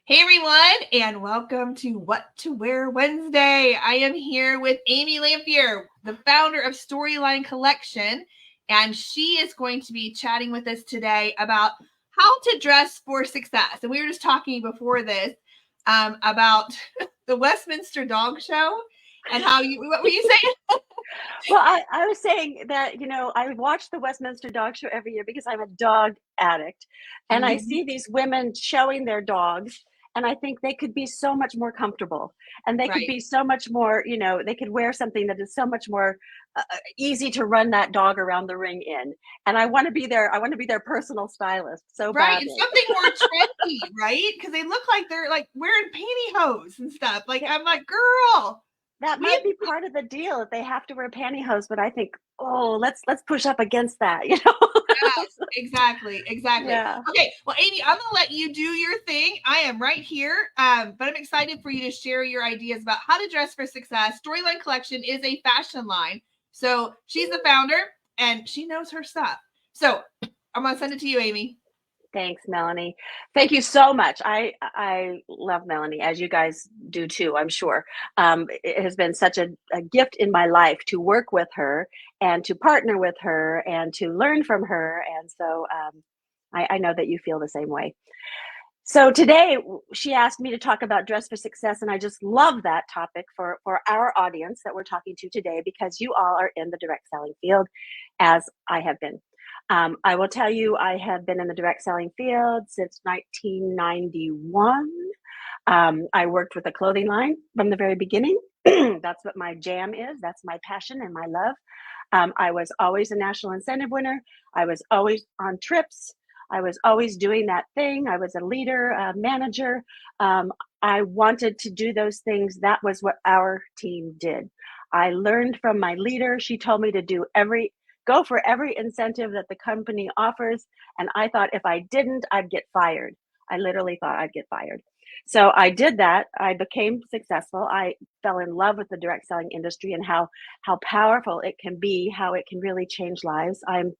Hey everyone, and welcome to What to Wear Wednesday. I am here with Amy Lamphere, the founder of Storyline Collection, and she is going to be chatting with us today about how to dress for success. And we were just talking before this about the Westminster Dog Show and how what were you saying? Well, I was saying that, I watch the Westminster Dog Show every year because I'm a dog addict. And I Mhm. see these women showing their dogs, and I think they could be so much more comfortable. And they could Right. be so much more, they could wear something that is so much more easy to run that dog around the ring in. And I want to be their personal stylist so Right, and badly. something more trendy, right? Because they look like they're like wearing pantyhose and stuff. Like Yeah, I'm like, girl, that we might be part of the deal if they have to wear pantyhose, but I think, oh, let's push up against that, exactly. Yeah. Okay, well, Amy, I'm gonna let you do your thing. I am right here, but I'm excited for you to share your ideas about how to dress for success. Storyline Collection is a fashion line, so she's the founder and she knows her stuff. So I'm gonna send it to you, Amy. Thanks, Melanie. Thank you so much. I love Melanie, as you guys do too, I'm sure. It has been such a gift in my life to work with her and to partner with her and to learn from her. And so I know that you feel the same way. So today she asked me to talk about dress for success, and I just love that topic for our audience that we're talking to today because you all are in the direct selling field, as I have been. I will tell you, I have been in the direct selling field since 1991. I worked with a clothing line from the very beginning. That's what my jam is. That's my passion and my love. I was always a national incentive winner. I was always on trips. I was always doing that thing. I was a leader, a manager. Um, I wanted to do those things. That was what our team did. I learned from my leader. She told me to go for every incentive that the company offers. And I thought if I didn't, I'd get fired. I literally thought I'd get fired. So I did that. I became successful. I fell in love with the direct selling industry and how powerful it can be, how it can really change lives. I'm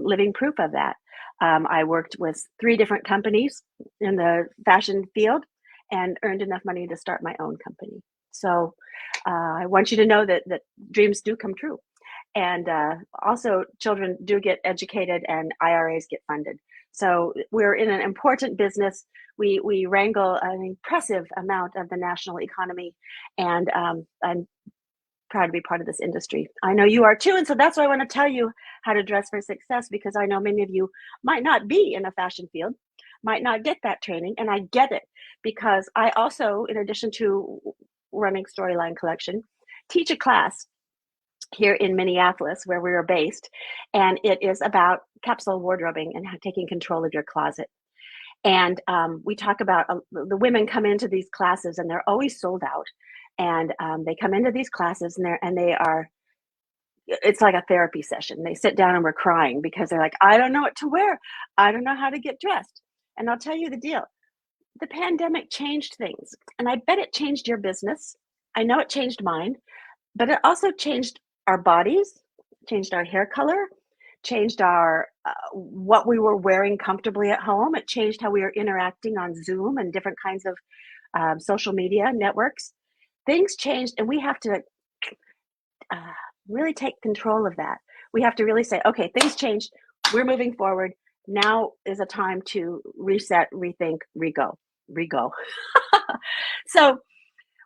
living proof of that. I worked with 3 different companies in the fashion field and earned enough money to start my own company. So I want you to know that dreams do come true. And also, children do get educated and IRAs get funded. So we're in an important business. We wrangle an impressive amount of the national economy, and I'm proud to be part of this industry. I know you are too, and so that's why I want to tell you how to dress for success, because I know many of you might not be in a fashion field, might not get that training, and I get it because I also, in addition to running Storyline Collection, teach a class here in Minneapolis, where we are based, and it is about capsule wardrobing and taking control of your closet. And we talk about the women come into these classes and they're always sold out. And they come into these classes and they are, it's like a therapy session. They sit down and we're crying because they're like, I don't know what to wear. I don't know how to get dressed. And I'll tell you the deal. The pandemic changed things, and I bet it changed your business. I know it changed mine, but it also changed our bodies, changed our hair color, changed our what we were wearing comfortably at home. It changed how we were interacting on Zoom and different kinds of social media networks. Things changed, and we have to uh, really take control of that. We have to really say, okay, things changed. We're moving forward. Now is a time to reset, rethink, rego. So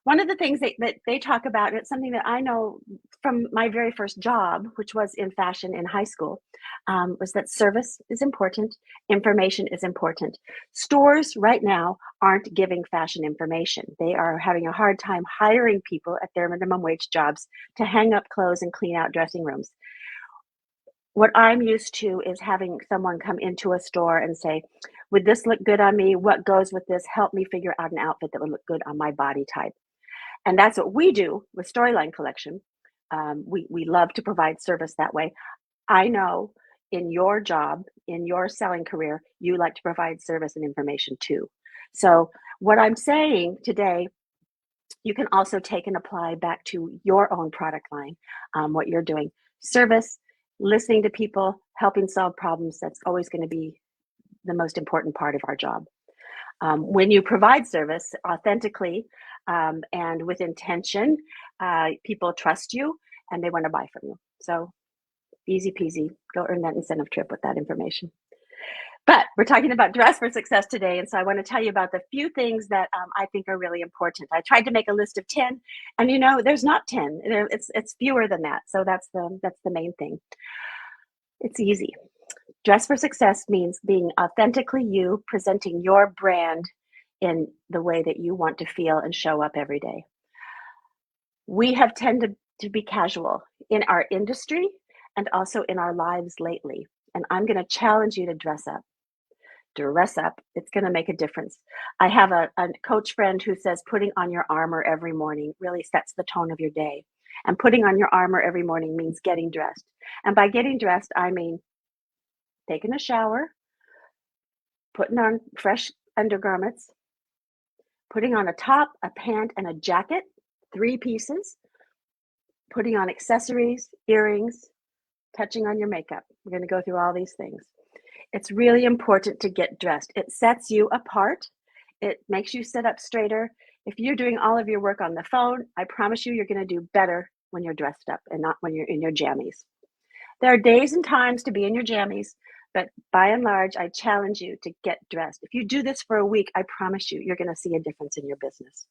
one of the things that they talk about, and it's something that I know from my very first job, which was in fashion in high school, was that service is important, information is important. Stores right now aren't giving fashion information. They are having a hard time hiring people at their minimum wage jobs to hang up clothes and clean out dressing rooms. What I'm used to is having someone come into a store and say, would this look good on me? What goes with this? Help me figure out an outfit that would look good on my body type. And that's what we do with Storyline Collection. We love to provide service that way. I know in your job, in your selling career, you like to provide service and information too. So what I'm saying today, you can also take and apply back to your own product line, what you're doing. Service, listening to people, helping solve problems, that's always going to be the most important part of our job. When you provide service authentically and with intention, people trust you and they want to buy from you. So easy peasy, go earn that incentive trip with that information. But we're talking about dress for success today. And so I want to tell you about the few things that I think are really important. I tried to make a list of 10 and there's not 10, it's fewer than that. So that's the main thing. It's easy. Dress for success means being authentically you, presenting your brand in the way that you want to feel and show up every day. We have tended to be casual in our industry and also in our lives lately. And I'm going to challenge you to dress up. Dress up. It's going to make a difference. I have a coach friend who says putting on your armor every morning really sets the tone of your day. And putting on your armor every morning means getting dressed. And by getting dressed, I mean taking a shower, putting on fresh undergarments, putting on a top, a pant, and a jacket, 3 pieces, putting on accessories, earrings, touching on your makeup. We're going to go through all these things. It's really important to get dressed. It sets you apart. It makes you sit up straighter. If you're doing all of your work on the phone, I promise you, you're going to do better when you're dressed up and not when you're in your jammies. There are days and times to be in your jammies, but by and large, I challenge you to get dressed. If you do this for a week, I promise you, you're going to see a difference in your business.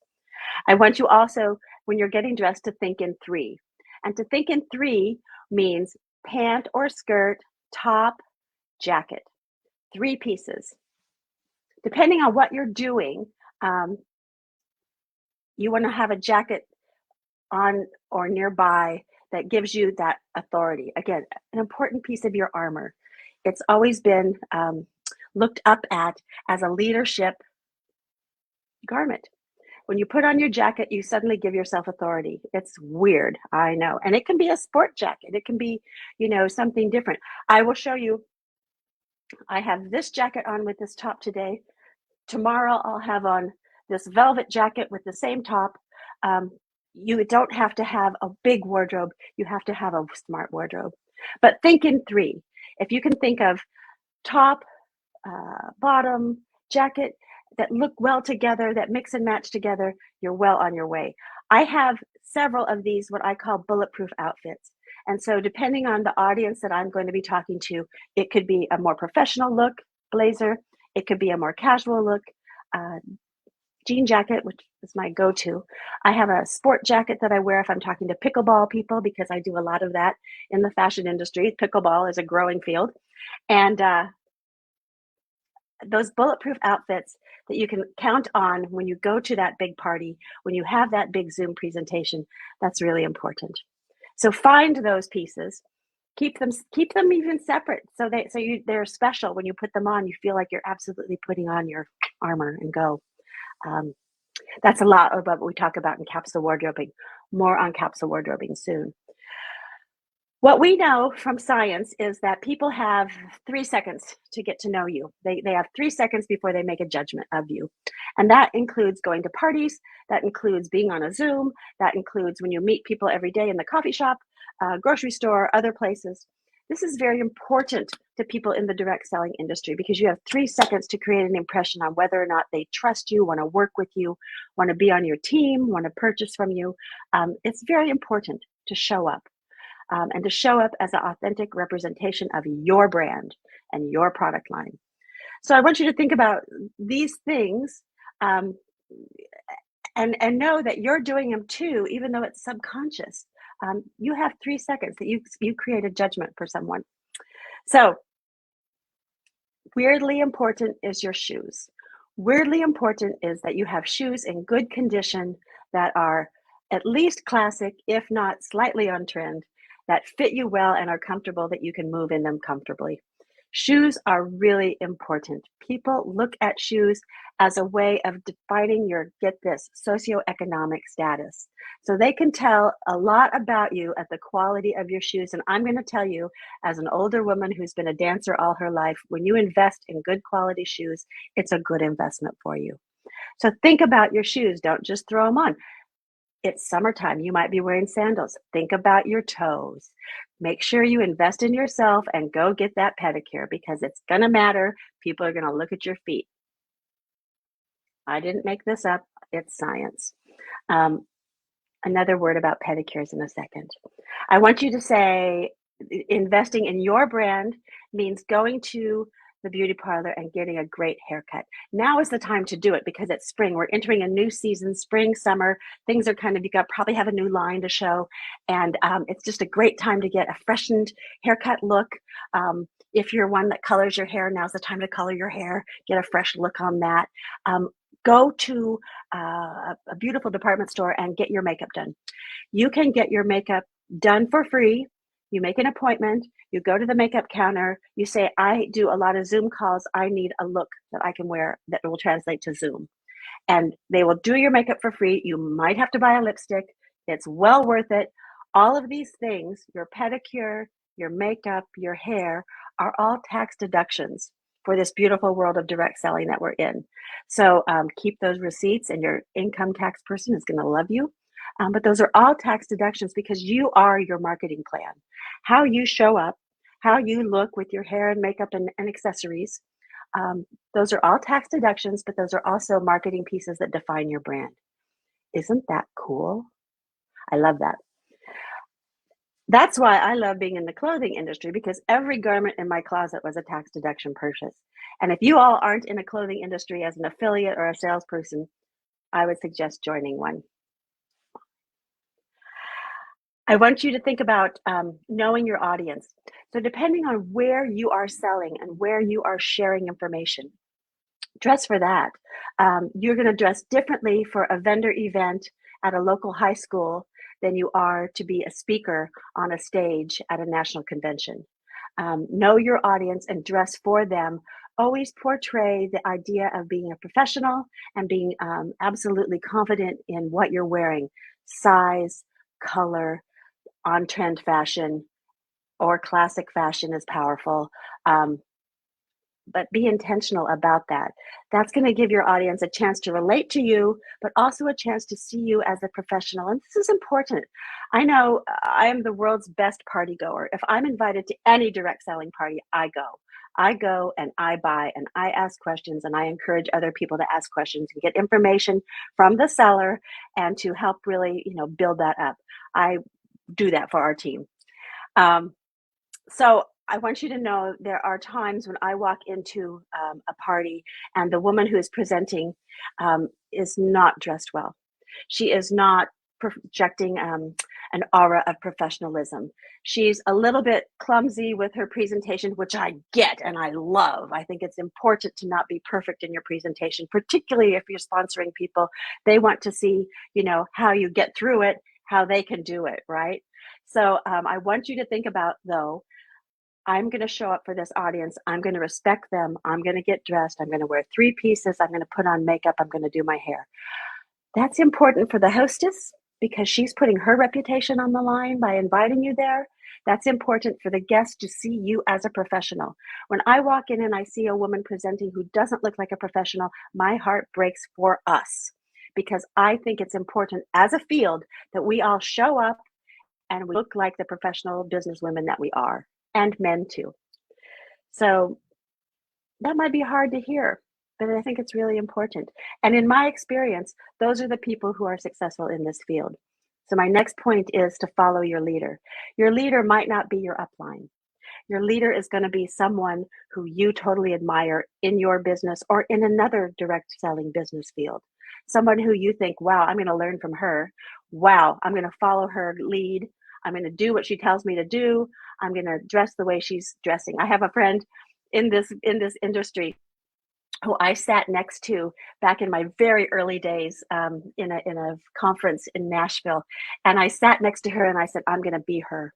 I want you also, when you're getting dressed, to think in 3. And to think in 3 means pant or skirt, top, jacket, 3 pieces. Depending on what you're doing, you want to have a jacket on or nearby that gives you that authority. Again, an important piece of your armor. It's always been looked up at as a leadership garment. When you put on your jacket, you suddenly give yourself authority. It's weird, I know. And it can be a sport jacket. It can be, something different. I will show you. I have this jacket on with this top today. Tomorrow I'll have on this velvet jacket with the same top. You don't have to have a big wardrobe. You have to have a smart wardrobe. But think in 3. If you can think of top, bottom, jacket that look well together, that mix and match together, you're well on your way. I have several of these, what I call bulletproof outfits. And so depending on the audience that I'm going to be talking to, it could be a more professional look, blazer. It could be a more casual look, jean jacket, which is my go-to. I have a sport jacket that I wear if I'm talking to pickleball people, because I do a lot of that in the fashion industry. Pickleball is a growing field. And those bulletproof outfits that you can count on when you go to that big party, when you have that big Zoom presentation, that's really important. So find those pieces, keep them even separate. So they're special. When you put them on, you feel like you're absolutely putting on your armor and go. That's a lot about what we talk about in capsule wardrobing. More on capsule wardrobing soon. What we know from science is that people have 3 seconds to get to know you. They have 3 seconds before they make a judgment of you. And that includes going to parties, that includes being on a Zoom, that includes when you meet people every day in the coffee shop, grocery store, other places. This is very important to people in the direct selling industry because you have 3 seconds to create an impression on whether or not they trust you, want to work with you, want to be on your team, want to purchase from you. It's very important to show up. And to show up as an authentic representation of your brand and your product line. So I want you to think about these things and know that you're doing them too, even though it's subconscious. You have 3 seconds that you create a judgment for someone. So weirdly important is your shoes. Weirdly important is that you have shoes in good condition that are at least classic, if not slightly on trend, that fit you well and are comfortable, that you can move in them comfortably. Shoes are really important. People look at shoes as a way of defining your, get this, socioeconomic status. So they can tell a lot about you at the quality of your shoes. And I'm going to tell you, as an older woman who's been a dancer all her life, when you invest in good quality shoes, it's a good investment for you. So think about your shoes. Don't just throw them on. It's summertime. You might be wearing sandals. Think about your toes. Make sure you invest in yourself and go get that pedicure because it's going to matter. People are going to look at your feet. I didn't make this up. It's science. Um, Another word about pedicures in a second. I want you to say investing in your brand means going to the beauty parlor and getting a great haircut. Now is the time to do it because it's spring. We're entering a new season, spring, summer. Things are kind of, you got probably have a new line to show. And it's just a great time to get a freshened haircut look. If you're one that colors your hair, now's the time to color your hair, get a fresh look on that. Go to a beautiful department store and get your makeup done. You can get your makeup done for free. You make an appointment, you go to the makeup counter, you say, I do a lot of Zoom calls. I need a look that I can wear that will translate to Zoom. And they will do your makeup for free. You might have to buy a lipstick. It's well worth it. All of these things, your pedicure, your makeup, your hair, are all tax deductions for this beautiful world of direct selling that we're in. So keep those receipts, and your income tax person is going to love you. But those are all tax deductions because you are your marketing plan. How you show up, how you look with your hair and makeup and accessories, those are all tax deductions, but those are also marketing pieces that define your brand. Isn't that cool? I love that. That's why I love being in the clothing industry, because every garment in my closet was a tax deduction purchase. And if you all aren't in a clothing industry as an affiliate or a salesperson, I would suggest joining one. I want you to think about knowing your audience. So depending on where you are selling and where you are sharing information, dress for that. You're going to dress differently for a vendor event at a local high school than you are to be a speaker on a stage at a national convention. Know your audience and dress for them. Always portray the idea of being a professional and being absolutely confident in what you're wearing. Size, color, on-trend fashion, or classic fashion is powerful. But be intentional about that. That's going to give your audience a chance to relate to you, but also a chance to see you as a professional. And this is important. I know I am the world's best party goer. If I'm invited to any direct selling party, I go. I go and I buy and I ask questions, and I encourage other people to ask questions and get information from the seller and to help really, build that up. I do that for our team. So I want you to know there are times when I walk into a party and the woman who is presenting is not dressed well. She is not projecting an aura of professionalism. She's a little bit clumsy with her presentation, which I get and I love. I think it's important to not be perfect in your presentation, particularly if you're sponsoring people. They want to see, how you get through it, how they can do it, right? So I want you to think about, though, I'm going to show up for this audience. I'm going to respect them. I'm going to get dressed. I'm going to wear 3 pieces. I'm going to put on makeup. I'm going to do my hair. That's important for the hostess because she's putting her reputation on the line by inviting you there. That's important for the guest to see you as a professional. When I walk in and I see a woman presenting who doesn't look like a professional, my heart breaks for us because I think it's important as a field that we all show up and we look like the professional businesswomen that we are, and men too. So that might be hard to hear, but I think it's really important. And in my experience, those are the people who are successful in this field. So my next point is to follow your leader. Your leader might not be your upline. Your leader is going to be someone who you totally admire in your business or in another direct selling business field. Someone who you think, wow, I'm going to learn from her. Wow, I'm going to follow her lead. I'm going to do what she tells me to do. I'm going to dress the way she's dressing. I have a friend in this industry who I sat next to back in my very early days in a conference in Nashville. And I sat next to her and I said, I'm going to be her.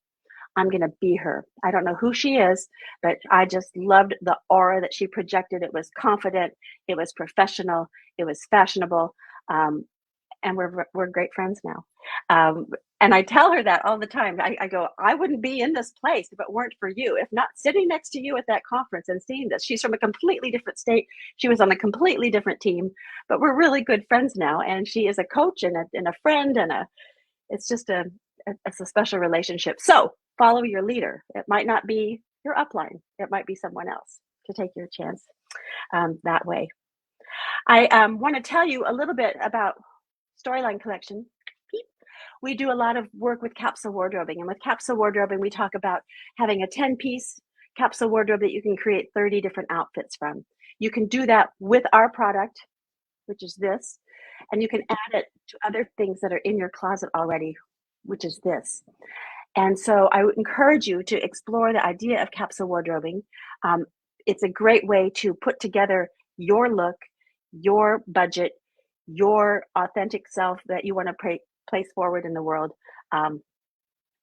I'm going to be her. I don't know who she is, but I just loved the aura that she projected. It was confident. It was professional. It was fashionable. And we're great friends now. And I tell her that all the time. I go, I wouldn't be in this place if it weren't for you. If not sitting next to you at that conference and seeing this. She's from a completely different state. She was on a completely different team, but we're really good friends now. And she is a coach and a friend, and it's just it's a special relationship. So follow your leader. It might not be your upline. It might be someone else to take your chance that way. I want to tell you a little bit about Storyline Collection. We do a lot of work with capsule wardrobing. And with capsule wardrobing, we talk about having a 10-piece capsule wardrobe that you can create 30 different outfits from. You can do that with our product, which is this, and you can add it to other things that are in your closet already, which is this. And so I would encourage you to explore the idea of capsule wardrobing. It's a great way to put together your look, your budget, your authentic self that you want to place forward in the world.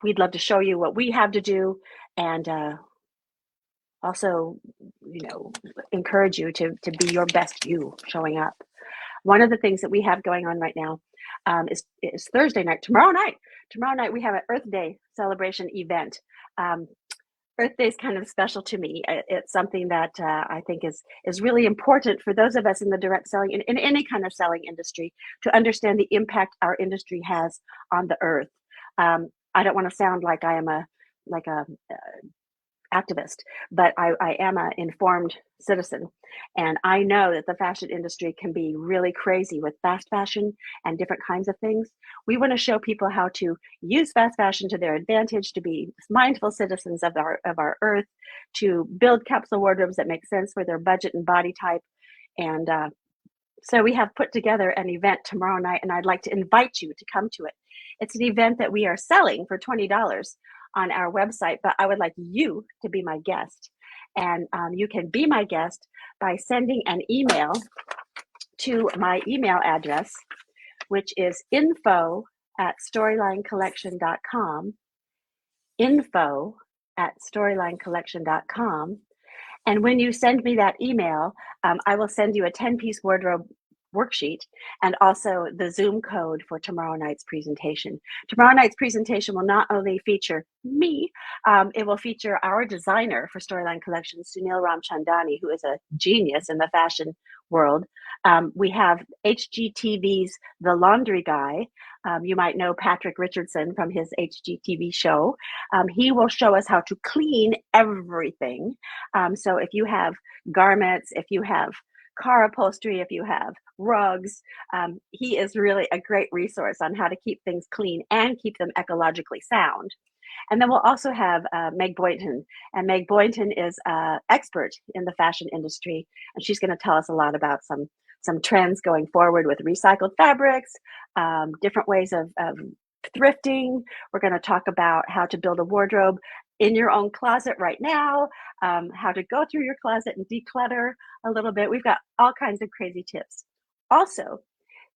We'd love to show you what we have to do, and also, encourage you to be your best you showing up. One of the things that we have going on right now is Thursday night. Tomorrow night we have an Earth Day celebration event. Earth Day is kind of special to me. It's something that I think is really important for those of us in the direct selling, in any kind of selling industry, to understand the impact our industry has on the earth. I don't want to sound like I am a activist, but I am an informed citizen. And I know that the fashion industry can be really crazy with fast fashion and different kinds of things. We want to show people how to use fast fashion to their advantage, to be mindful citizens of our earth, to build capsule wardrobes that make sense for their budget and body type. And so we have put together an event tomorrow night, and I'd like to invite you to come to it. It's an event that we are selling for $20 on our website, but I would like you to be my guest. And you can be my guest by sending an email to my email address, which is info@storylinecollection.com, info@storylinecollection.com. And when you send me that email, I will send you a 10-piece wardrobe worksheet and also the Zoom code for tomorrow night's presentation. Tomorrow night's presentation will not only feature me, it will feature our designer for Storyline Collection, Sunil Ramchandani, who is a genius in the fashion world. We have HGTV's The Laundry Guy. You might know Patrick Richardson from his HGTV show. He will show us how to clean everything. So if you have garments, if you have car upholstery, if you have rugs, he is really a great resource on how to keep things clean and keep them ecologically sound. And then we'll also have Meg Boynton, and Meg Boynton is an expert in the fashion industry, and she's going to tell us a lot about some trends going forward with recycled fabrics, different ways of thrifting. We're going to talk about how to build a wardrobe in your own closet right now, how to go through your closet and declutter a little bit. We've got all kinds of crazy tips. Also,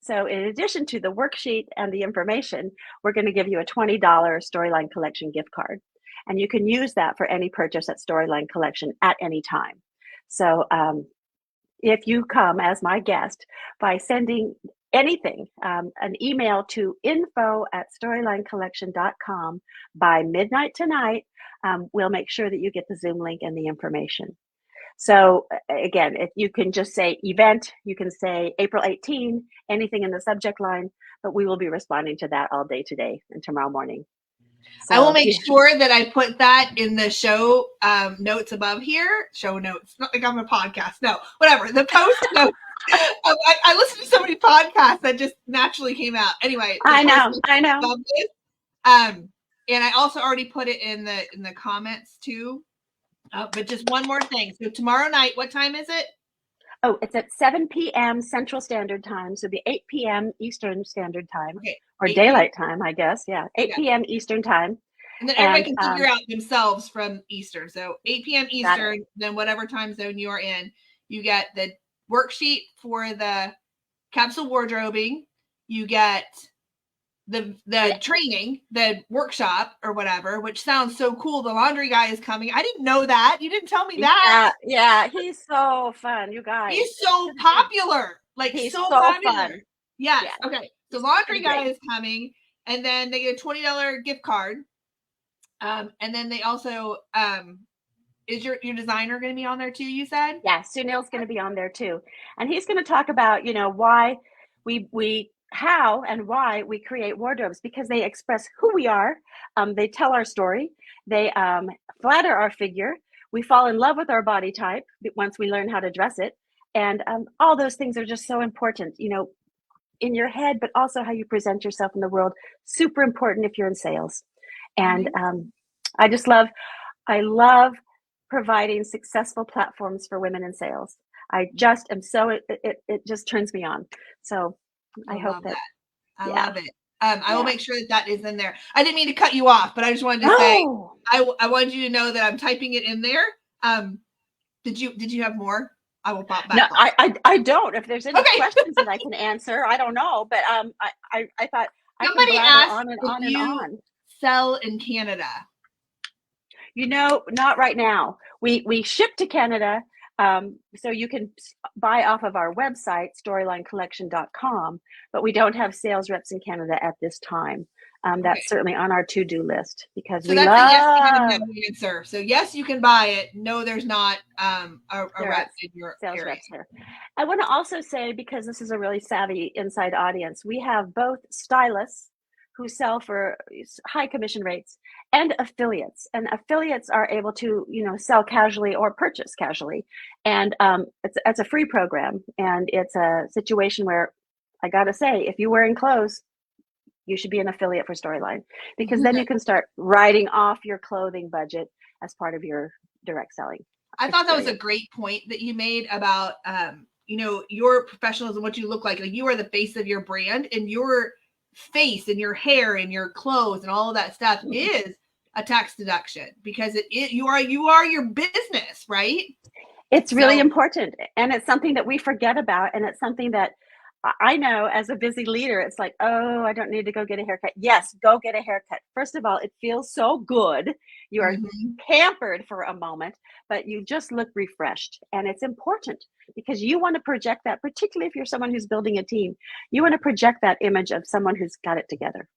so in addition to the worksheet and the information, we're going to give you a $20 Storyline Collection gift card. And you can use that for any purchase at Storyline Collection at any time. So if you come as my guest by sending anything, an email to info@storylinecollection.com by midnight tonight, we'll make sure that you get the Zoom link and the information. So again, if you can just say event, you can say April 18, anything in the subject line, but we will be responding to that all day today and tomorrow morning. So, I will make sure that I put that in the show notes above here. Show notes, not like I'm a podcast. No, whatever. The post notes. I listened to so many podcasts that just naturally came out. Anyway, I know. And I also already put it in the comments too. But just one more thing. So tomorrow night, what time is it? Oh, it's at 7 p.m. Central Standard Time. So it'll be 8 p.m. Eastern Standard Time, or daylight time, I guess. Yeah, 8 p.m. Eastern Time. And then everybody can figure out themselves from Eastern. So 8 p.m. Eastern, then whatever time zone you are in, you get the worksheet for the capsule wardrobing. You get the training, the workshop or whatever, which sounds so cool. The laundry guy is coming. I didn't know that. You didn't tell me that. Yeah, he's so fun, you guys. He's so popular. Like he's so popular. Fun. Yes. Yeah. Okay. The laundry guy is coming, and then they get a $20 gift card. And then they also is your designer going to be on there too, you said? Yeah, Sunil's going to be on there too. And he's going to talk about, why how and why we create wardrobes, because they express who we are. They tell our story. They flatter our figure. We fall in love with our body type once we learn how to dress it. And all those things are just so important, you know, in your head, but also how you present yourself in the world. Super important if you're in sales. And I just I love providing successful platforms for women in sales. I just am so, it just turns me on. So I hope love that. I Yeah. love it. I will make sure that is in there. I didn't mean to cut you off, but I just wanted to say, I wanted you to know that I'm typing it in there. Did you have more? I will pop back. No, I don't. If there's any questions that I can answer, I don't know. But I thought somebody asked on and on and on. Sell in Canada. You know, not right now. We ship to Canada, so you can buy off of our website, storylinecollection.com, but we don't have sales reps in Canada at this time. That's certainly on our to-do list, because we love. A yes and no answer. So yes, you can buy it. No, there's not a rep in your sales area. reps here. I want to also say, because this is a really savvy inside audience, we have both stylists who sell for high commission rates and affiliates. And affiliates are able to, you know, sell casually or purchase casually. And it's a free program. And it's a situation where, I got to say, if you're wearing clothes, you should be an affiliate for Storyline, because then you can start writing off your clothing budget as part of your direct selling. I thought that was a great point that you made about, you know, your professionalism, what you look like. Like, you are the face of your brand, and your face and your hair and your clothes and all of that stuff is a tax deduction, because you are your business, right? It's really important, and it's something that we forget about, and it's something that I know as a busy leader, it's like, oh, I don't need to go get a haircut. Yes, go get a haircut. First of all, it feels so good. You are pampered for a moment, but you just look refreshed. And it's important, because you want to project that, particularly if you're someone who's building a team. You want to project that image of someone who's got it together.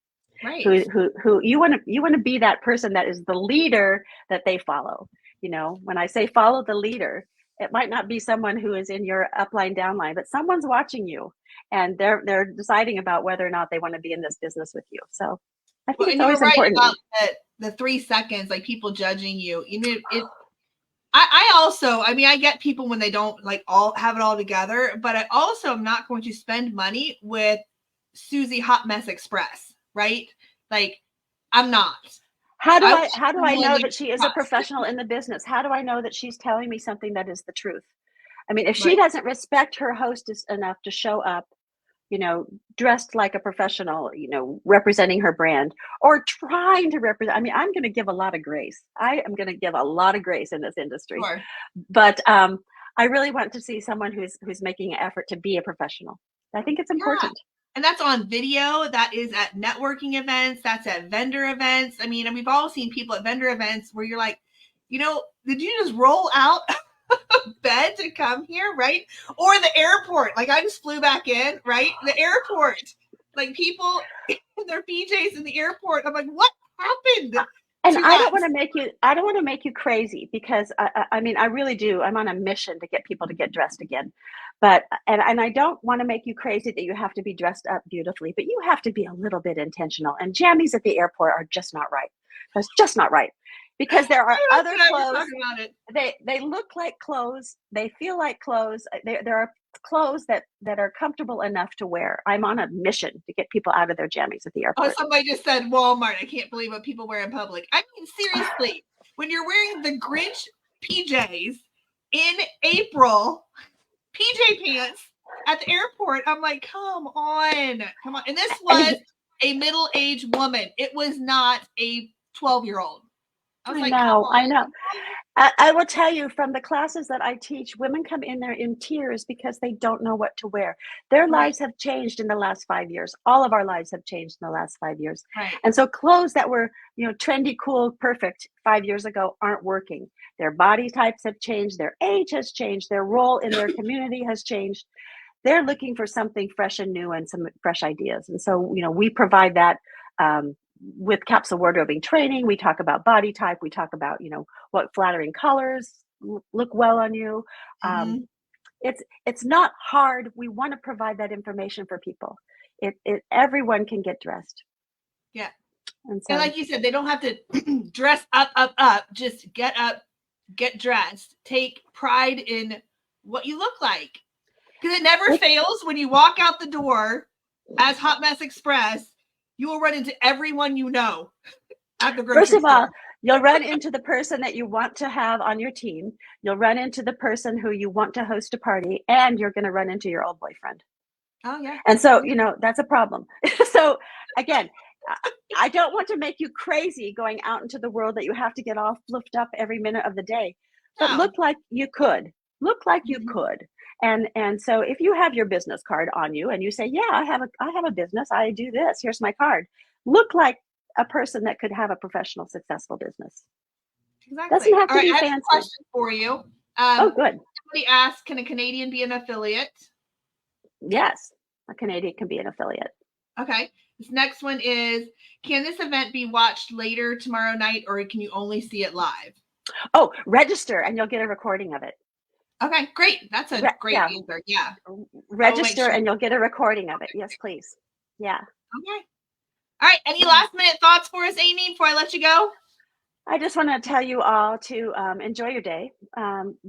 Right. Who you want to be that person that is the leader that they follow. You know, when I say follow the leader, it might not be someone who is in your upline, downline, but someone's watching you, and they're deciding about whether or not they want to be in this business with you. So I think it's always important. About the 3 seconds, like people judging you. You know, I also, I mean, I get people when they don't like all have it all together, but I also am not going to spend money with Susie Hot Mess Express, right? Like, I'm not. How do I know that she is a professional in the business? How do I know that she's telling me something that is the truth? I mean, if she doesn't respect her hostess enough to show up, you know, dressed like a professional, you know, representing her brand, or trying to represent, I mean, I'm going to give a lot of grace. I am going to give a lot of grace in this industry. Sure. But I really want to see someone who's making an effort to be a professional. I think it's important. Yeah. And that's on video. That is at networking events. That's at vendor events. I mean, and we've all seen people at vendor events where you're like, you know, did you just roll out of bed to come here, right? Or the airport. Like, I just flew back in, right? The airport. Like, people in their PJs in the airport. I'm like, what happened? And I don't want to make you crazy, because I mean, I really do. I'm on a mission to get people to get dressed again. But, and I don't want to make you crazy that you have to be dressed up beautifully, but you have to be a little bit intentional. And jammies at the airport are just not right. That's just not right. Because there are other clothes. They look like clothes. They feel like clothes. There are clothes that are comfortable enough to wear. I'm on a mission to get people out of their jammies at the airport. Oh, somebody just said Walmart. I can't believe what people wear in public. I mean, seriously, when you're wearing the Grinch PJs in April, PJ pants at the airport, I'm like, come on. And this was a middle-aged woman. It was not a 12-year-old. I know. I will tell you, from the classes that I teach, women come in there in tears because they don't know what to wear. Their lives have changed in the last 5 years. All of our lives have changed in the last 5 years. Right. And so clothes that were, you know, trendy, cool, perfect 5 years ago aren't working. Their body types have changed. Their age has changed. Their role in their community has changed. They're looking for something fresh and new and some fresh ideas. And so, you know, we provide that with capsule wardrobing training. We talk about body type. We talk about, you know, what flattering colors look well on you. It's not hard. We want to provide that information for people. Everyone can get dressed. Yeah. And like you said, they don't have to dress up. Just get up, get dressed. Take pride in what you look like. Because it never fails. When you walk out the door as Hot Mess Express, you will run into everyone you know at the grocery First of store. all, you'll run into the person that you want to have on your team. You'll run into the person who you want to host a party, and you're going to run into your old boyfriend. Oh, yeah. And so, that's a problem. So again, I don't want to make you crazy going out into the world that you have to get all fluffed up every minute of the day, but No. look like you could. And so if you have your business card on you and you say, yeah, I have a business, I do this, here's my card. Look like a person that could have a professional, successful business. Exactly. Doesn't have to be I have fancy. a question for you. Oh, good. Somebody asked, can a Canadian be an affiliate? Yes, a Canadian can be an affiliate. Okay. This next one is, can this event be watched later tomorrow night, or can you only see it live? Oh, register and you'll get a recording of it. Okay, great. That's a great answer. Yeah. Register and you'll get a recording of it. Yes, please. Yeah. Okay. All right. Any last minute thoughts for us, Amy, before I let you go? I just want to tell you all to enjoy your day,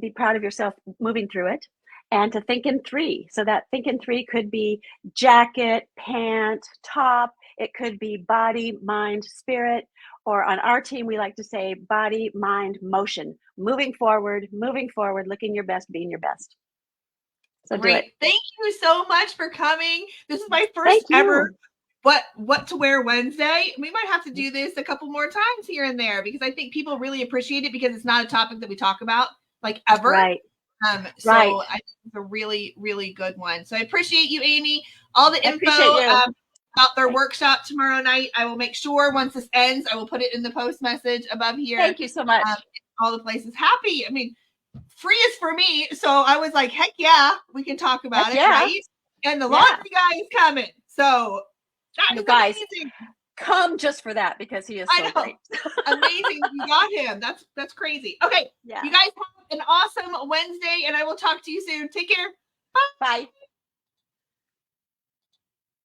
be proud of yourself moving through it, and to think in three. So that think in three could be jacket, pant, top. It could be body, mind, spirit. Or on our team, we like to say body, mind, motion. Moving forward, looking your best, being your best. So Great. do it. Thank you so much for coming. This is my first ever What to Wear Wednesday. We might have to do this a couple more times here and there, because I think people really appreciate it, because it's not a topic that we talk about like ever. Right. So I think it's a really, really good one. So I appreciate you, Amy. All the info about their workshop tomorrow night, I will make sure once this ends, I will put it in the post message above here. Thank you so much. All the places. Happy. I mean, free is for me. So I was like, heck yeah, we can talk about it, right? And the laundry guy is coming. So that is amazing. Come just for that, because he is so great. Amazing. You got him. That's crazy. Okay. Yeah. You guys have an awesome Wednesday, and I will talk to you soon. Take care. Bye.